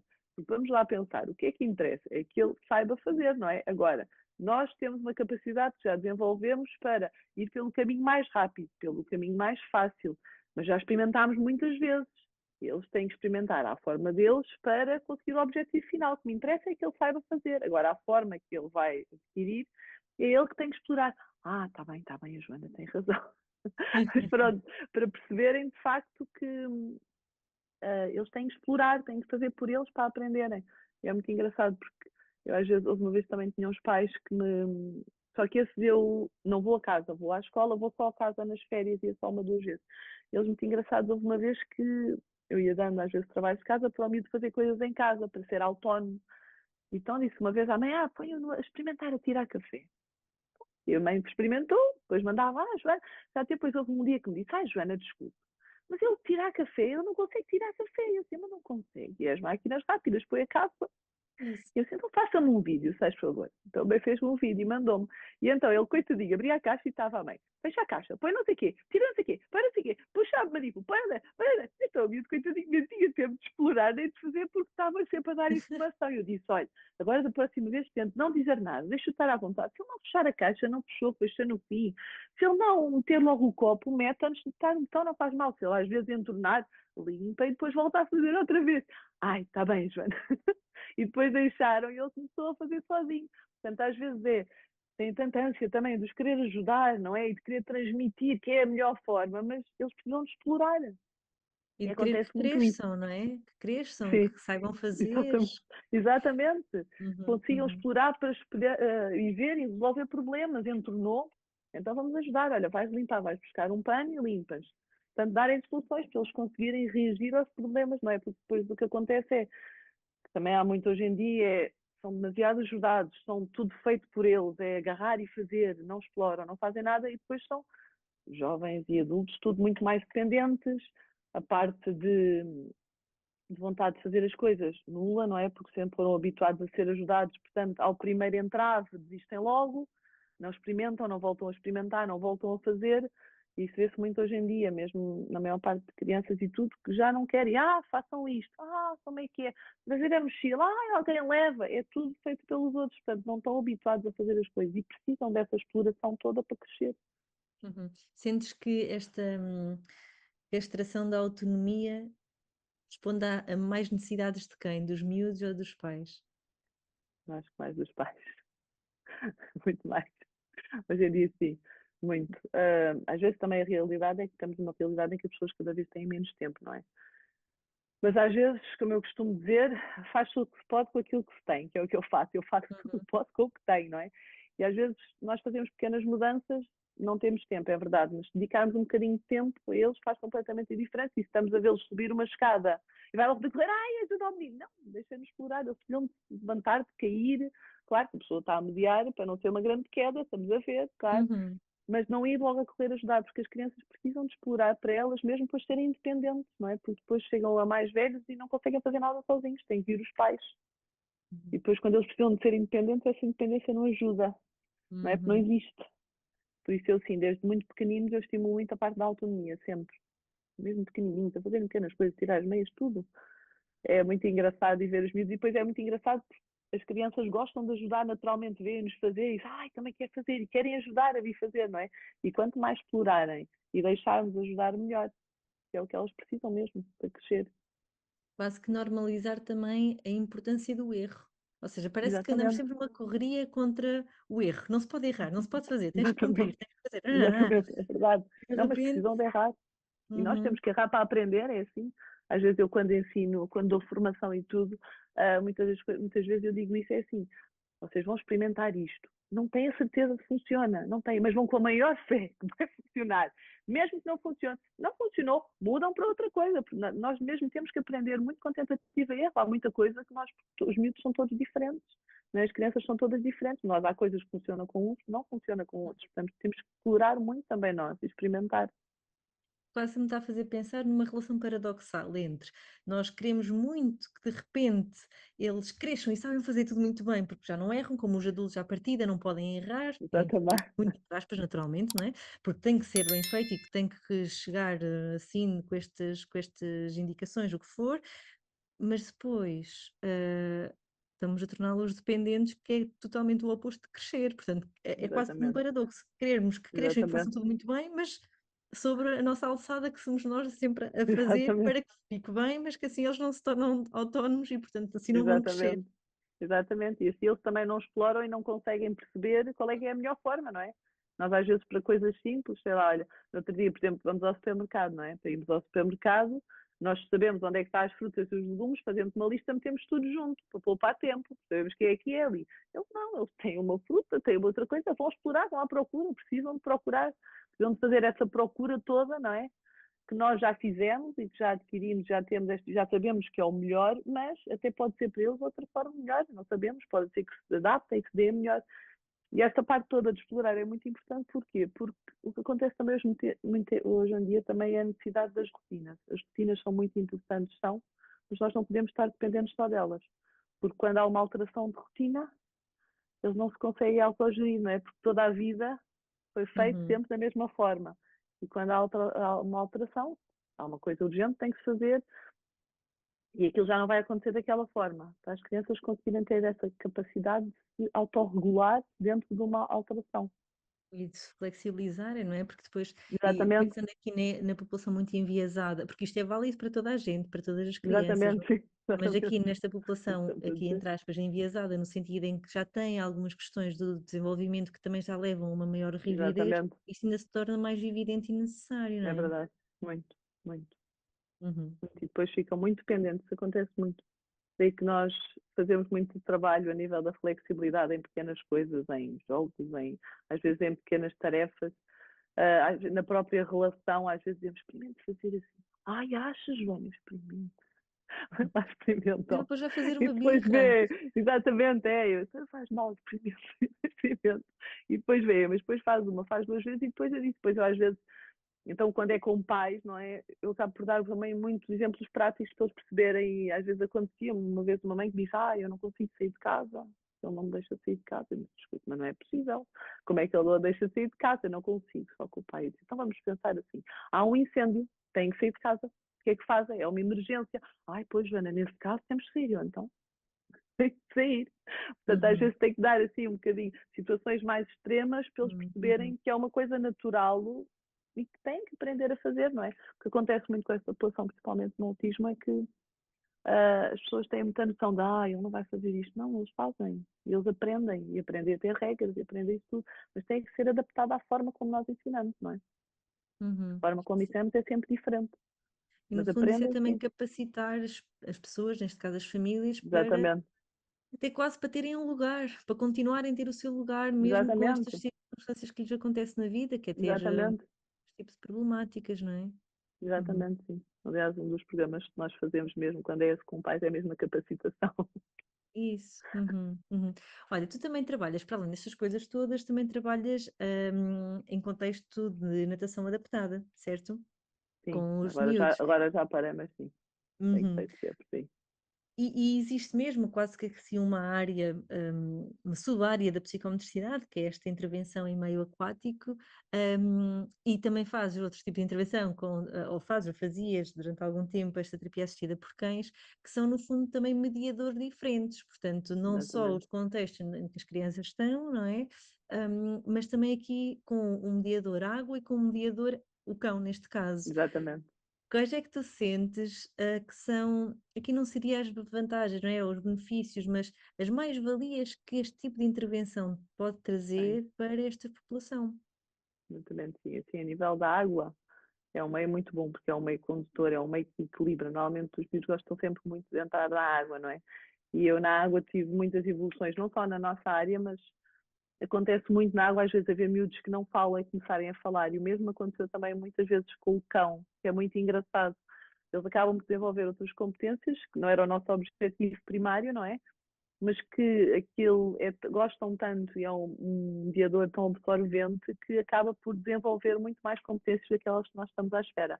vamos lá pensar, o que é que interessa? É que ele saiba fazer, não é? Agora, nós temos uma capacidade que já desenvolvemos para ir pelo caminho mais rápido, pelo caminho mais fácil, mas já experimentámos muitas vezes. Eles têm que experimentar à forma deles para conseguir o objetivo final. O que me interessa é que ele saiba fazer. Agora, a forma que ele vai adquirir é ele que tem que explorar. Ah, está bem, a Joana tem razão. Mas pronto, para perceberem de facto que eles têm que explorar, têm que fazer por eles para aprenderem. E é muito engraçado porque eu às vezes, houve uma vez também tinha uns pais que me. Só que esse eu não vou a casa, vou à escola, vou só a casa nas férias, ia só uma, duas vezes. Eles muito engraçados, houve uma vez que eu ia dando às vezes trabalho de casa para o miúdo fazer coisas em casa, para ser autónomo. Então disse uma vez à mãe, põe-o a experimentar a tirar café. E a mãe experimentou, depois mandava, Joana. Já depois houve um dia que me disse, Joana, desculpe, mas ele tirar café, ele não consegue tirar café. Eu disse, mas não consegue. E as máquinas rápidas, põe a capa. Isso. E eu disse, então faça-me um vídeo, se faz favor. Então bem fez-me um vídeo e mandou-me. E então ele, coitadinho, abria a caixa e estava a mãe. Fecha a caixa, põe não sei o quê, tira não sei o quê, põe não sei o quê, puxa a manipula, põe. Então o miúdo, coitadinho, nem tinha tempo de explorar nem de fazer porque estava sempre a dar informação. Eu disse, olha, agora da próxima vez tento não dizer nada, deixa-o estar à vontade. Se ele não fechar a caixa, não fechou, fechou no fim. Se ele não meter logo o copo, mete antes de estar, então não faz mal. Se ele às vezes entornar, limpa e depois volta a fazer outra vez. Ai, está bem, Joana. E depois deixaram e ele começou a fazer sozinho. Portanto, às vezes tem tanta ânsia também de os querer ajudar, não é? E de querer transmitir que é a melhor forma, mas eles precisam de explorar. E E de querer acontece que muito isso. cresçam, não é? Que cresçam, Sim, que saibam fazer. exatamente. Exatamente. Uhum, Consigam uhum. explorar para e ver e resolver problemas. Entornou, então vamos ajudar. Olha, vais limpar, vais buscar um pano e limpas. Portanto, darem soluções para eles conseguirem reagir aos problemas, não é? Porque depois o que acontece é também há muito hoje em dia, são demasiado ajudados, são tudo feito por eles, é agarrar e fazer, não exploram, não fazem nada e depois são jovens e adultos, tudo muito mais dependentes, a parte de vontade de fazer as coisas nula, não é? Porque sempre foram habituados a ser ajudados, portanto, ao primeiro entrave, desistem logo, não experimentam, não voltam a experimentar, não voltam a fazer. Isso vê-se muito hoje em dia, mesmo na maior parte de crianças e tudo, que já não querem, façam isto, como é que é? Trazer a mochila, alguém leva, é tudo feito pelos outros, portanto, não estão habituados a fazer as coisas e precisam dessa exploração toda para crescer. Uhum. Sentes que esta castração da autonomia responde a mais necessidades de quem? Dos miúdos ou dos pais? Acho que mais dos pais, muito mais. Hoje em dia, sim, muito. Às vezes também a realidade é que estamos numa realidade em que as pessoas cada vez têm menos tempo, não é? Mas às vezes, como eu costumo dizer, faz tudo o que se pode com aquilo que se tem, que é o que eu faço. Eu faço tudo o Uhum. que posso com o que tenho, não é? E às vezes nós fazemos pequenas mudanças, não temos tempo, é verdade, mas se dedicarmos um bocadinho de tempo a eles faz completamente a diferença. E se estamos a vê-los subir uma escada e vai logo correr, ajuda o menino. Não, deixa-nos explorar, eles precisam de se levantar, de cair. Claro que a pessoa está a mediar para não ser uma grande queda, estamos a ver, claro, Uhum. mas não ir logo a correr ajudar, porque as crianças precisam de explorar para elas mesmo para serem independentes, não é? Porque depois chegam a mais velhos e não conseguem fazer nada sozinhos, têm que vir os pais. E Uhum. depois, quando eles precisam de ser independentes, essa independência não ajuda, não é? Porque não Uhum. existe. Por isso, eu, sim, desde muito pequeninos, eu estimulo muito a parte da autonomia, sempre. Mesmo pequenininhos, a fazerem pequenas coisas, tirar as meias, tudo. É muito engraçado e ver os miúdos. E depois é muito engraçado porque as crianças gostam de ajudar naturalmente, veem-nos fazer e dizem, também quer fazer e querem ajudar a vir fazer, não é? E quanto mais explorarem e deixarmos ajudar, melhor. Que é o que elas precisam mesmo para crescer. Quase que normalizar também a importância do erro. Ou seja, parece que andamos Exatamente, sempre numa correria contra o erro. Não se pode errar, não se pode fazer, tens que cumprir, exatamente, tens que fazer. exatamente, é verdade. De Não, mas repente, precisam de errar. E nós uhum, temos que errar para aprender, é assim. Às vezes eu quando ensino, quando dou formação e tudo, muitas vezes eu digo isso, é assim, vocês vão experimentar isto. Não têm a certeza que funciona, não têm, mas vão com a maior fé que vai funcionar. Mesmo que não funcione. Não funcionou, mudam para outra coisa. Nós mesmo temos que aprender muito com tentativa e erro. Há muita coisa que os miúdos são todos diferentes. né? As crianças são todas diferentes. Nós há coisas que funcionam com uns, que não funcionam com outros. Portanto, temos que explorar muito também nós, experimentar. Quase me está a fazer pensar numa relação paradoxal entre nós queremos muito que de repente eles cresçam e sabem fazer tudo muito bem, porque já não erram, como os adultos à partida não podem errar, Exatamente. muito entre aspas, naturalmente, não é? Porque tem que ser bem feito e que tem que chegar assim com estas indicações, o que for, mas depois estamos a torná-los dependentes, que é totalmente o oposto de crescer. Portanto, é quase como um Exatamente. paradoxo. Querermos que cresçam e que façam Exatamente. tudo muito bem, mas sobre a nossa alçada que somos nós sempre a fazer Exatamente. para que fique bem, mas que assim eles não se tornam autónomos e, portanto, assim não vão crescer. Exatamente. Exatamente. E assim eles também não exploram e não conseguem perceber qual é que é a melhor forma, não é? Nós às vezes para coisas simples, sei lá, olha, no outro dia, por exemplo, vamos ao supermercado, não é? Para irmos ao supermercado, nós sabemos onde é que está as frutas e os legumes, fazemos uma lista, metemos tudo junto, para poupar tempo, sabemos quem é que é ali. Eles não, eles têm uma fruta, têm uma outra coisa, vão explorar, vão à procura, precisam de procurar, precisam de fazer essa procura toda, não é? Que nós já fizemos e que já adquirimos, já temos, já sabemos que é o melhor, mas até pode ser para eles outra forma melhor, não sabemos, pode ser que se adapte e que se dê melhor. E essa parte toda de explorar é muito importante, porquê? Porque o que acontece também hoje em dia também é a necessidade das rotinas. As rotinas são muito interessantes, são, mas nós não podemos estar dependentes só delas. Porque quando há uma alteração de rotina, eles não se conseguem autogerir, não é? Porque toda a vida foi feito Uhum. sempre da mesma forma. E quando há uma alteração, há uma coisa urgente, tem que se fazer e aquilo já não vai acontecer daquela forma. Para as crianças conseguirem ter essa capacidade de se autorregular dentro de uma alteração. E de se flexibilizarem, não é? Porque depois, e Exatamente, pensando aqui na população muito enviesada, porque isto é válido para toda a gente, para todas as crianças, exatamente, sim, mas exatamente. aqui nesta É isso que população, estamos a aqui dizer. entre aspas, enviesada, no sentido em que já tem algumas questões do desenvolvimento que também já levam a uma maior rigidez, Exatamente, isso ainda se torna mais evidente e necessário, não é é? verdade. Muito, muito, Uhum. muito. E depois ficam muito dependentes, isso acontece muito. Daí que nós fazemos muito trabalho a nível da flexibilidade em pequenas coisas, em jogos, às vezes em pequenas tarefas, na própria relação, às vezes dizemos, experimente fazer assim. Ai, achas, Joana, experimente. Lá E experimentam. depois vai fazer E uma depois birra. vê, exatamente, então faz mal, experimento, experimento. E depois vê, mas depois faz uma, faz duas vezes e depois eu disse, depois eu às vezes, então quando é com pais, não é? Eu acabo por dar também muitos exemplos práticos para eles perceberem, e às vezes acontecia, uma vez uma mãe que disse, eu não consigo sair de casa, ele não me deixa sair de casa. Eu disse, desculpe, mas não é possível. Como é que ele não deixa sair de casa? Eu não consigo, só com o pai. Eu disse, então vamos pensar assim, há um incêndio, tem que sair de casa. O que é que fazem? É uma emergência. Ai, pois, Joana, nesse caso temos que sair. Eu, então, tem que sair. Portanto, às Uhum. vezes tem que dar assim um bocadinho situações mais extremas para eles Uhum. perceberem que é uma coisa natural e que têm que aprender a fazer, não é? O que acontece muito com esta população, principalmente no autismo, é que as pessoas têm muita noção de, ele não vai fazer isto. Não, eles fazem. E eles aprendem. E aprendem a ter regras, e aprendem isso tudo. Mas tem que ser adaptado à forma como nós ensinamos, não é? A Uhum. forma como ensinamos é sempre diferente. E no Mas fundo isso é aprendem também sim. capacitar as pessoas, neste caso as famílias, para Exatamente. até quase para terem um lugar, para continuarem a ter o seu lugar, mesmo com estas Exatamente. circunstâncias que lhes acontecem na vida, que é ter Exatamente. este tipo de problemáticas, não é? Uhum. Exatamente, sim. Aliás, um dos programas que nós fazemos mesmo quando é esse com pais é a mesma capacitação. Isso. Uhum, uhum. Olha, tu também trabalhas, para além destas coisas todas, também trabalhas em contexto de natação adaptada, certo? Sim, Com os miúdos. agora já parei, mas sim, tenho Uhum. feito sempre, sim. E existe mesmo quase que assim uma área, uma sub-área da psicomotricidade, que é esta intervenção em meio aquático, e também fazes outros tipos de intervenção, ou fazes ou fazias durante algum tempo esta terapia assistida por cães, que são no fundo também mediadores diferentes, portanto, não só Exatamente, os contextos em que as crianças estão, não é? Mas também aqui com um mediador água e com um mediador o cão, neste caso. exatamente, Quais é que tu sentes, que são, aqui não seria as vantagens, não é, os benefícios, mas as mais-valias que este tipo de intervenção pode tem, trazer para esta população? exatamente, sim. Assim, a nível da água, é um meio muito bom, porque é um meio condutor, é um meio que equilibra. Normalmente os bichos gostam sempre muito de entrar na água, não é? E eu na água tive muitas evoluções, não só na nossa área, mas acontece muito na água, às vezes, haver miúdos que não falam e começarem a falar. E o mesmo aconteceu também muitas vezes com o cão, que é muito engraçado. Eles acabam por desenvolver outras competências, que não era o nosso objetivo primário, não é? mas que aquilo gostam tanto e é um mediador tão absorvente que acaba por desenvolver muito mais competências daquelas que nós estamos à espera.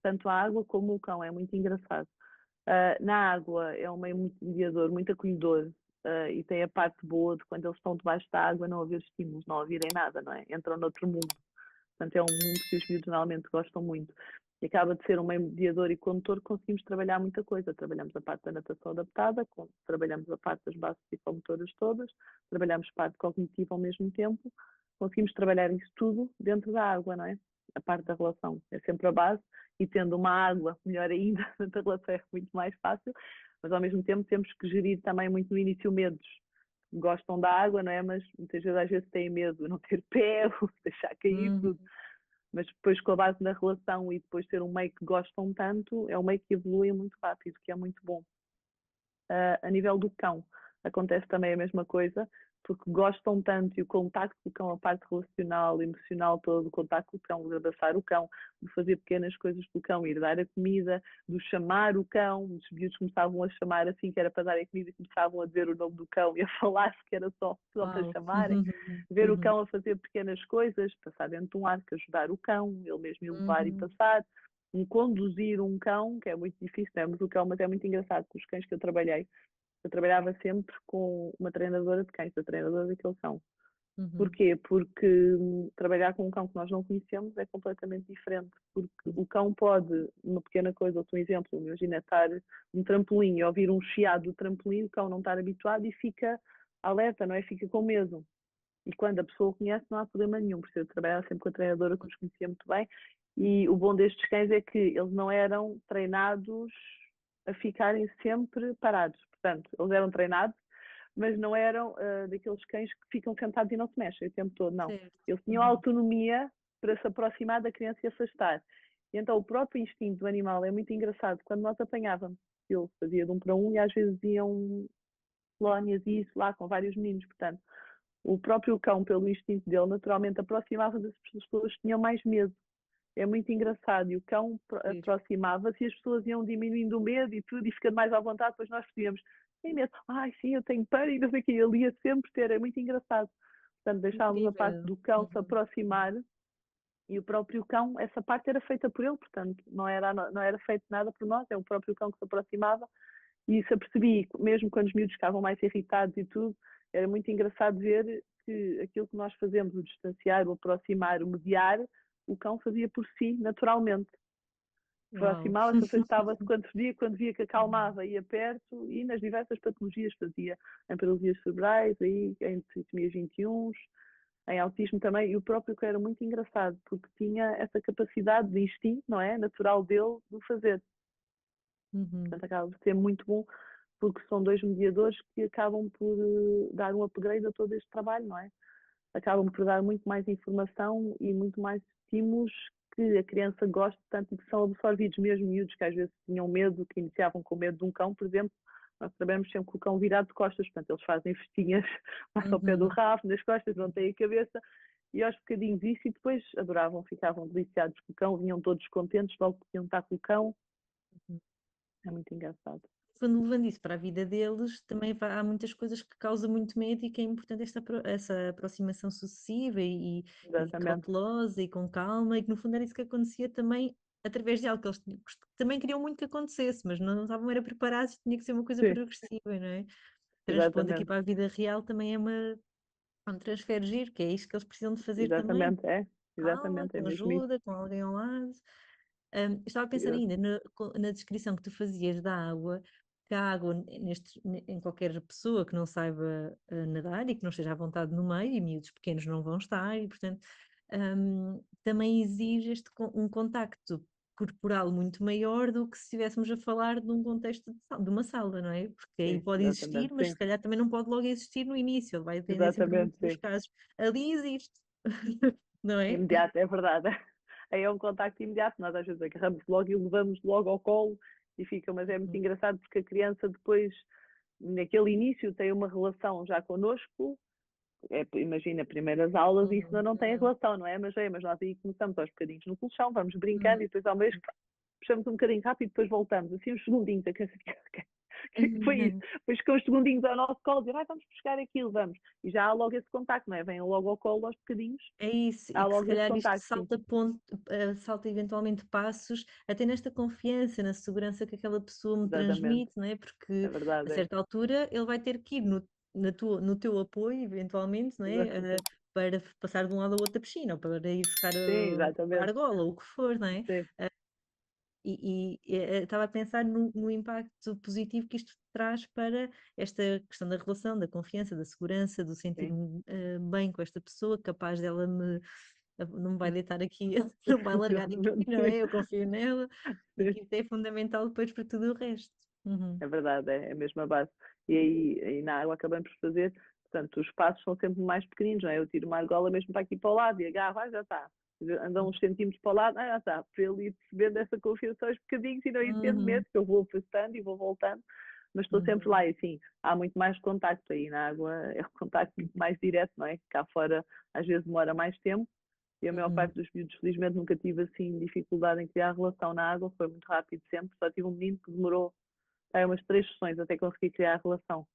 Tanto a água como o cão, é muito engraçado. Na água é um meio muito mediador, muito acolhedor, e tem a parte boa de quando eles estão debaixo da água não haver estímulos, não ouvirem nada, não é? Entram noutro mundo. Portanto, é um mundo que os miúdos normalmente gostam muito. E acaba de ser um meio mediador e condutor, conseguimos trabalhar muita coisa. Trabalhamos a parte da natação adaptada, trabalhamos a parte das bases psicomotoras todas, trabalhamos parte cognitiva ao mesmo tempo, conseguimos trabalhar isso tudo dentro da água, não é? A parte da relação é sempre a base, e tendo uma água, melhor ainda, a relação é muito mais fácil, mas ao mesmo tempo temos que gerir também muito no início medos. Gostam da água, não é? Mas muitas vezes às vezes têm medo de não ter pé, ou deixar cair Uhum. tudo. Mas depois com a base na relação e depois ter um meio que gostam tanto, é um meio que evolui muito rápido, que é muito bom. A nível do cão, acontece também a mesma coisa, porque gostam tanto e o contacto do cão, a parte relacional, emocional todo, o contacto do cão, de abraçar o cão, de fazer pequenas coisas com o cão, ir dar a comida, de chamar o cão, os miúdos começavam a chamar assim, que era para dar a comida, e começavam a dizer o nome do cão e a falar que era só para Uau. chamarem, ver o cão a fazer pequenas coisas, passar dentro de um arco, ajudar o cão, ele mesmo ir levar e Uhum. passar, conduzir um cão, que é muito difícil, não é? Mas o cão, mas é muito engraçado, com os cães que eu trabalhava sempre com uma treinadora de cães, a treinadora daquele cão. Uhum. Porquê? Porque trabalhar com um cão que nós não conhecemos é completamente diferente, porque o cão pode, uma pequena coisa, outro exemplo, imagina estar num trampolim e ouvir um chiado do trampolim, o cão não estar habituado e fica alerta, não é? Fica com medo. E quando a pessoa o conhece, não há problema nenhum, porque eu trabalhava sempre com a treinadora que os conhecia muito bem, e o bom destes cães é que eles não eram treinados a ficarem sempre parados. Portanto, eles eram treinados, mas não eram daqueles cães que ficam sentados e não se mexem o tempo todo, não. Certo. Eles tinham Uhum. autonomia para se aproximar da criança e afastar. E então o próprio instinto do animal é muito engraçado. Quando nós apanhávamos, ele fazia de um para um e às vezes iam colónias e isso lá com vários meninos, portanto, o próprio cão, pelo instinto dele, naturalmente aproximava-se das pessoas que tinham mais medo. É muito engraçado. E o cão Giro. aproximava-se e as pessoas iam diminuindo o medo e tudo, e ficando mais à vontade, depois nós percebíamos, tem medo, ai sim, eu tenho pânico, e não sei o quê. Ele ia sempre ter, é muito engraçado. Portanto, deixávamos a parte Incrível. do cão se Uhum. aproximar e o próprio cão, essa parte era feita por ele, portanto, não era feito nada por nós, é o próprio cão que se aproximava. E isso eu percebi, mesmo quando os miúdos ficavam mais irritados e tudo, era muito engraçado ver que aquilo que nós fazemos, o distanciar, o aproximar, o mediar, o cão fazia por si, naturalmente. Uau. Aproximava-se, afastava-se quando via que Uhum. acalmava, ia perto e nas diversas patologias fazia, em paralisias cerebrais, aí, em trissomia 21, em autismo também, e o próprio que era muito engraçado, porque tinha essa capacidade de instinto, não é? Natural dele de o fazer. Uhum. Portanto, acaba por ser muito bom, porque são dois mediadores que acabam por dar um upgrade a todo este trabalho, não é? Acabam por dar muito mais informação e muito mais estímulos que a criança gosta tanto e que são absorvidos, mesmo miúdos que às vezes tinham medo, que iniciavam com medo de um cão, por exemplo, nós trabalhamos sempre com o cão virado de costas, portanto eles fazem festinhas mais ao pé do Uhum. rabo, nas costas, não têm a cabeça, e aos bocadinhos isso, e depois adoravam, ficavam deliciados com o cão, vinham todos contentes, logo podiam estar com o cão, Uhum. é muito engraçado. Quando levando isso para a vida deles, também há muitas coisas que causam muito medo e que é importante essa aproximação sucessiva e Exatamente. cautelosa e com calma, e que no fundo era isso que acontecia também através de algo que eles também queriam muito que acontecesse, mas não estavam era preparados, tinha que ser uma coisa Sim, progressiva, não é? Transpondo aqui exatamente. para a vida real também é um transfer giro, que é isto que eles precisam de fazer também, Exatamente, é. calma, Exatamente, é com mesmo isso. ajuda, com alguém ao lado. Estava a pensar Eu- ainda na descrição que tu fazias da água, que a água em qualquer pessoa que não saiba nadar e que não esteja à vontade no meio, e miúdos pequenos não vão estar, e portanto também exige um contacto corporal muito maior do que se estivéssemos a falar de um contexto de uma sala, não é? Porque aí Sim, pode existir, exatamente, mas se sim. calhar também não pode logo existir no início, ele vai depender sempre muito Exatamente, dos sim. casos. Ali existe, não é? Imediato, é verdade. Aí é um contacto imediato, nós às vezes agarramos logo e levamos logo ao colo e fica, mas é muito Uhum, engraçado porque a criança depois, naquele início, tem uma relação já connosco, imagina, primeiras aulas e isso uhum, não tem uhum, relação, não é? Mas nós aí começamos aos bocadinhos no colchão, vamos uhum. brincando e depois ao mesmo puxamos um bocadinho rápido e depois voltamos, assim uns segundinhos, a criança fica, ok. que foi isso? Depois ficam uns segundinhos ao nosso colo, dizer, vamos buscar aquilo, vamos. E já há logo esse contacto, não é? Vêm logo ao colo aos bocadinhos, É isso, há e que se logo esse calhar isto contacto, sim. salta eventualmente passos, até nesta confiança, na segurança que aquela pessoa me Exatamente, transmite, não é? é Porque a verdade, é. certa altura ele vai ter que ir no teu apoio, eventualmente, não é? Para passar de um lado ao outro da piscina, ou para ir buscar Sim, a exatamente. argola, ou o que for, não é? Sim, Estava a pensar no impacto positivo que isto traz para esta questão da relação, da confiança, da segurança, do sim. sentir-me bem com esta pessoa, capaz dela não me vai deitar aqui, não vai largar aqui, Exatamente, não sim. é? Eu confio nela e Sim. que isso é fundamental depois para tudo o resto. Uhum. É verdade, é a mesma base. E aí na água acabamos por fazer, portanto, os passos são sempre mais pequeninos, não é? Eu tiro uma argola mesmo para aqui para o lado e agarro, já está. Andam uns centímetros para o lado, já está. Para ele ir percebendo essa confiança aos bocadinhos e não ir tendo medo, Uhum. que eu vou afastando e vou voltando, mas estou sempre Uhum. lá e sim, há muito mais contacto aí na água, é um contacto muito mais direto, não é? Cá fora às vezes demora mais tempo e a maior Uhum. parte dos miúdos felizmente nunca tive assim dificuldade em criar relação na água, foi muito rápido sempre, só tive um menino que demorou umas 3 sessões até conseguir criar a relação.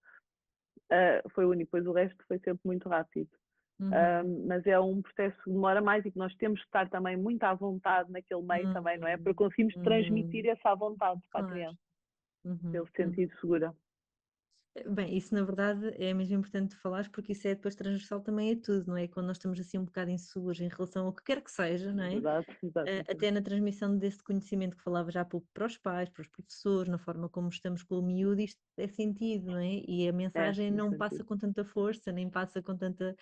Foi o único, pois o resto foi sempre muito rápido. Uhum. Mas é um processo que demora mais e que nós temos que estar também muito à vontade naquele meio também, não é? Para Uhum. conseguirmos transmitir Uhum. essa à vontade para a Claro. criança, para Uhum. ele se sentir segura. Bem, isso na verdade é mesmo importante falares porque isso é depois transversal também a tudo, não é? Quando nós estamos assim um bocado inseguros em relação ao que quer que seja, não É é? verdade, exatamente. Até na transmissão desse conhecimento que falava já há pouco para os pais, para os professores, na forma como estamos com o miúdo, isto é sentido, não é? E a É, mensagem nesse não passa sentido. com tanta força, nem passa com tanta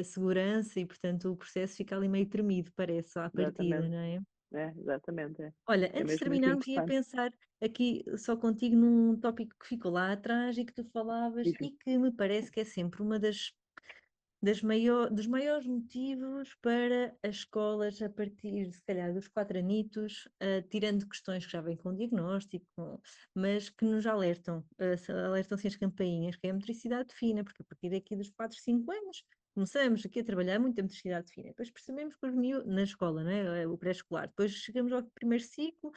segurança e, portanto, o processo fica ali meio tremido, parece, à partida, Exatamente. não é? Exatamente. Olha, É antes de mesmo muito terminarmos, ia importante. pensar aqui só contigo num tópico que ficou lá atrás e que tu falavas Isso. e que me parece que é sempre uma dos maiores motivos para as escolas, a partir, se calhar, dos 4 anitos, tirando questões que já vêm com diagnóstico, mas que nos alertam, alertam-se as campainhas, que é a motricidade fina, porque a partir daqui dos 4, 5 anos começamos aqui a trabalhar muito a motricidade fina, depois percebemos que os miúdos, na escola, não é? O pré-escolar, depois chegamos ao primeiro ciclo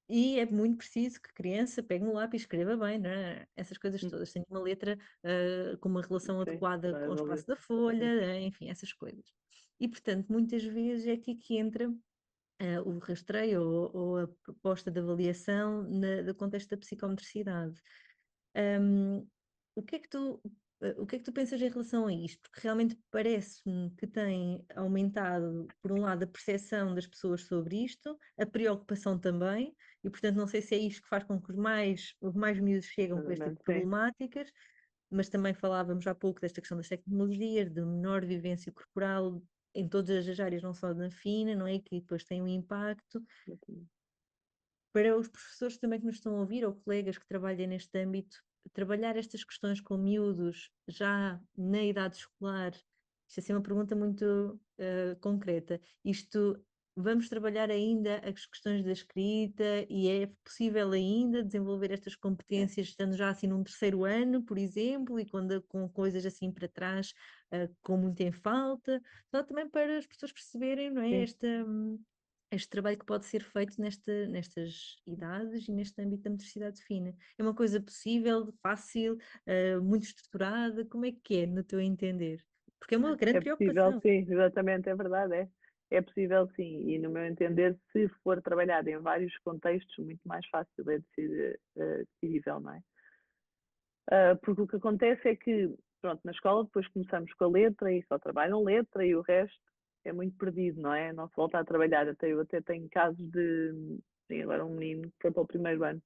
e é muito preciso que a criança pegue um lápis e escreva bem, não é? Essas coisas Hum, todas, tenha uma letra com uma relação Sim, adequada vai com o resolver. espaço da folha, enfim, essas coisas. E, portanto, muitas vezes é aqui que entra o rastreio ou a proposta de avaliação do contexto da psicomotricidade. Hum, o que é que o que é que tu pensas em relação a isto? Porque realmente parece-me que tem aumentado, por um lado, a percepção das pessoas sobre isto, a preocupação também, e portanto não sei se é isto que faz com que os mais miúdos chegam com este tipo Exatamente, de sim. problemáticas, mas também falávamos há pouco desta questão das tecnologias, de menor vivência corporal em todas as áreas, não só na fina, não é? Que depois tem um impacto. Exatamente. Para os professores também que nos estão a ouvir, ou colegas que trabalhem neste âmbito, trabalhar estas questões com miúdos já na idade escolar, isto é assim uma pergunta muito concreta. Isto, vamos trabalhar ainda as questões da escrita e é possível ainda desenvolver estas É. competências estando já assim num terceiro ano, por exemplo, e quando, com coisas assim para trás, com muito em falta, só também para as pessoas perceberem, não é, Sim. este trabalho que pode ser feito nestas idades e neste âmbito da motricidade fina. É uma coisa possível, fácil, muito estruturada? Como é que é, no teu entender? Porque é uma grande É possível, preocupação. sim, exatamente, é verdade, é. É possível, sim, e no meu entender, se for trabalhado em vários contextos, muito mais fácil é de ser decidível, não é? Porque o que acontece é que, pronto, na escola depois começamos com a letra e só trabalham letra e o resto é muito perdido, não é? Não se volta a trabalhar. Eu até tenho casos de, sim, agora um menino que foi para o primeiro ano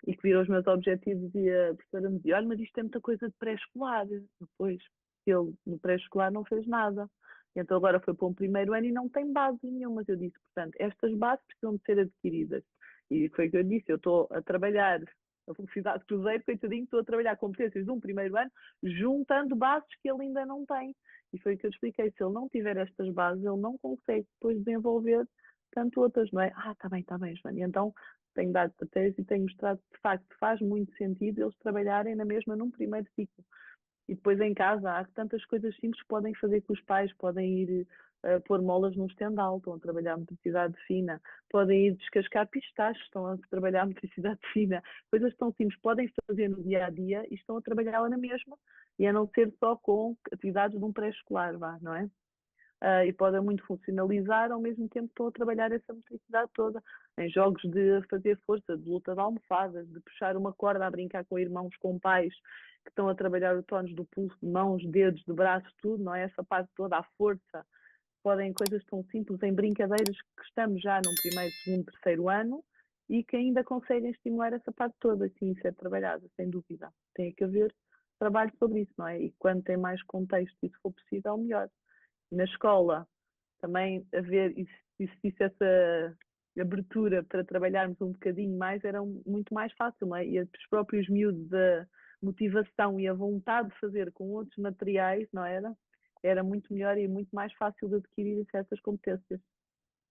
e que virou os meus objetivos e a professora me dizia, olha, mas isto é muita coisa de pré-escolar. Depois, ele no pré-escolar não fez nada. Então agora foi para um primeiro ano e não tem base nenhuma. Mas eu disse, portanto, estas bases precisam de ser adquiridas. E foi o que eu disse, eu estou a trabalhar a velocidade cruzeiro, coitadinho, estou a trabalhar competências de um primeiro ano, juntando bases que ele ainda não tem. E foi o que eu expliquei, se ele não tiver estas bases, ele não consegue depois desenvolver tanto outras, não é? Está bem, Joana. E então tenho dado estratégias e tenho mostrado que de facto faz muito sentido eles trabalharem na mesma num primeiro ciclo. E depois em casa há tantas coisas simples que podem fazer com os pais, podem ir pôr molas num estendal, estão a trabalhar motricidade fina, podem ir descascar pistachos, estão a trabalhar motricidade fina, coisas tão simples, podem fazer no dia a dia e estão a trabalhar lá na mesma, e a não ser só com atividades de um pré-escolar, vá, não é? E podem muito funcionalizar, ao mesmo tempo estão a trabalhar essa motricidade toda, em jogos de fazer força, de luta de almofadas, de puxar uma corda, a brincar com irmãos, com pais, que estão a trabalhar os tonos do pulso, de mãos, dedos, de braços, tudo, não é? Essa parte toda, a força. Podem coisas tão simples, em brincadeiras que estamos já num primeiro, segundo, terceiro ano e que ainda conseguem estimular essa parte toda, sim, isso é trabalhada, sem dúvida. Tem que haver trabalho sobre isso, não é? E quando tem mais contexto e se for possível, melhor. Na escola, também haver, existisse essa abertura para trabalharmos um bocadinho mais, era muito mais fácil, não é? E os próprios miúdos, a motivação e a vontade de fazer com outros materiais, não era? Era muito melhor e muito mais fácil de adquirir certas competências.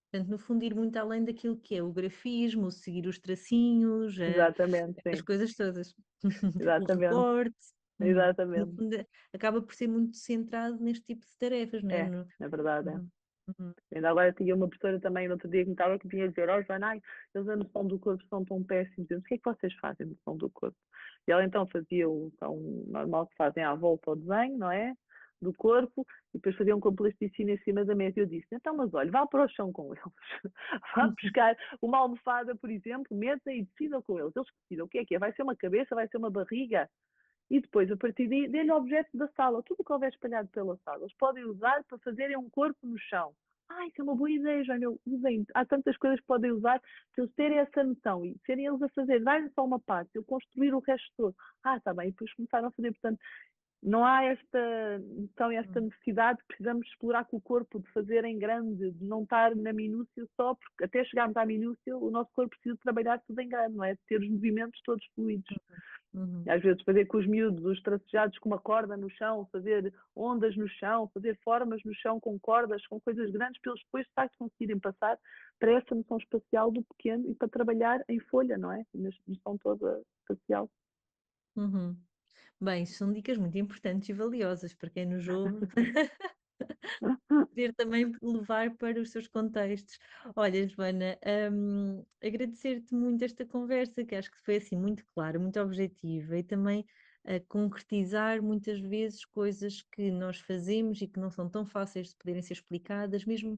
Portanto, no fundo, ir muito além daquilo que é o grafismo, o seguir os tracinhos, Exatamente, essas sim. coisas todas. O Exatamente, recorte, no exatamente. fundo, acaba por ser muito centrado neste tipo de tarefas, não é? É verdade, é. Uhum, uhum, Ainda agora tinha uma professora também no outro dia que me estava que vinha dizer, Joana, eles a noção do corpo são tão péssimos. Eu, o que é que vocês fazem a noção do corpo? E ela então fazia o tão normal que fazem à volta ao desenho, não é? Do corpo, e depois faziam com plasticina em cima da mesa. E eu disse, então, mas olha, vá para o chão com eles. Vá buscar uma almofada, por exemplo, mesa e decida com eles. Eles decidam o que é? Vai ser uma cabeça? Vai ser uma barriga? E depois, a partir daí, dê-lhe objetos da sala, tudo o que houver espalhado pela sala. Eles podem usar para fazerem um corpo no chão. Isso é uma boa ideia, Joana, usem. Há tantas coisas que podem usar para eles terem essa noção e serem eles a fazer, dar-lhe só uma parte, eu construir o resto todo. Está bem, e depois começaram a fazer, portanto, não há esta noção e esta uhum, necessidade que precisamos explorar com o corpo, de fazer em grande, de não estar na minúcia só, porque até chegarmos à minúcia, o nosso corpo precisa trabalhar tudo em grande, não é? De ter os movimentos todos fluidos. uhum. Às vezes fazer com os miúdos, os tracejados com uma corda no chão, fazer ondas no chão, fazer formas no chão com cordas, com coisas grandes, para eles depois conseguirem passar para essa noção espacial do pequeno e para trabalhar em folha, não é? Na noção toda espacial. Uhum. Bem, são dicas muito importantes e valiosas para quem nos ouve, poder também levar para os seus contextos. Olha, Joana, agradecer-te muito esta conversa, que acho que foi assim muito clara, muito objetiva e também a concretizar muitas vezes coisas que nós fazemos e que não são tão fáceis de poderem ser explicadas, mesmo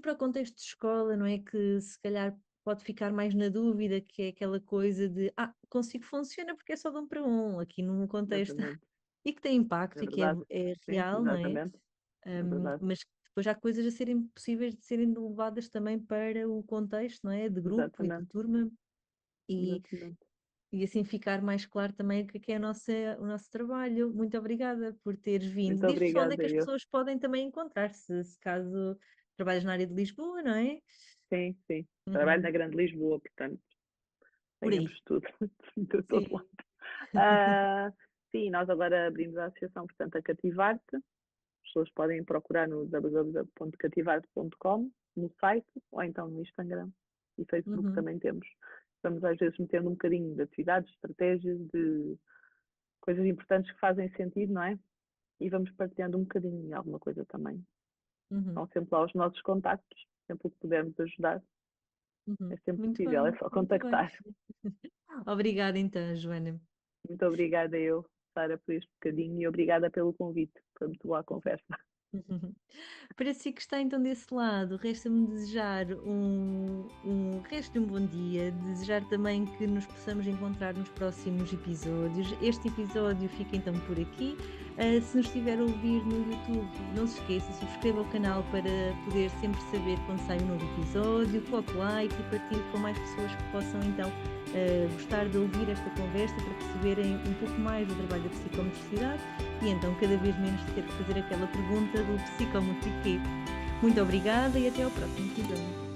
para o contexto de escola, não é? Que se calhar pode ficar mais na dúvida, que é aquela coisa de consigo funciona porque é só de um para um, aqui num contexto Exatamente. e que tem impacto É e que verdade. é Sim, real, não é? exatamente. É verdade. Mas que depois há coisas a serem possíveis de serem levadas também para o contexto, não é? De grupo e de Exatamente. turma e, Exatamente. e assim ficar mais claro também o que é o nosso trabalho. Muito obrigada por teres vindo. Muito Diz-nos onde é obrigada, que as eu. pessoas podem também encontrar-se, se caso trabalhas na área de Lisboa, não é? Sim, sim. Trabalho na Uhum. Grande Lisboa, portanto, Por tenhamos aí. tudo de todo Sim. lado. Ah, sim, nós agora abrimos a associação, portanto, a Cativarte. As pessoas podem procurar no www.cativarte.com, no site, ou então no Instagram e Facebook Uhum. também temos. Estamos às vezes metendo um bocadinho de atividades, estratégias, de coisas importantes que fazem sentido, não é? E vamos partilhando um bocadinho de alguma coisa também. Uhum. Estão sempre lá os nossos contactos, sempre o que pudermos ajudar, Uhum. é sempre Muito possível, é bem, só muito bem. contactar. Obrigada então, Joana. Muito obrigada eu, Sara, por este bocadinho e obrigada pelo convite. Foi muito boa a conversa. Para si que está então desse lado, resta-me desejar um resto de um bom dia, desejar também que nos possamos encontrar nos próximos episódios. Este episódio fica então por aqui. Se nos estiver a ouvir no YouTube, não se esqueça, subscreva o canal para poder sempre saber quando sai um novo episódio, coloque like e partilhe com mais pessoas que possam então gostar de ouvir esta conversa para perceberem um pouco mais do trabalho da psicomotricidade e então cada vez menos ter que fazer aquela pergunta do psicomotriquê. Muito obrigada e até ao próximo episódio.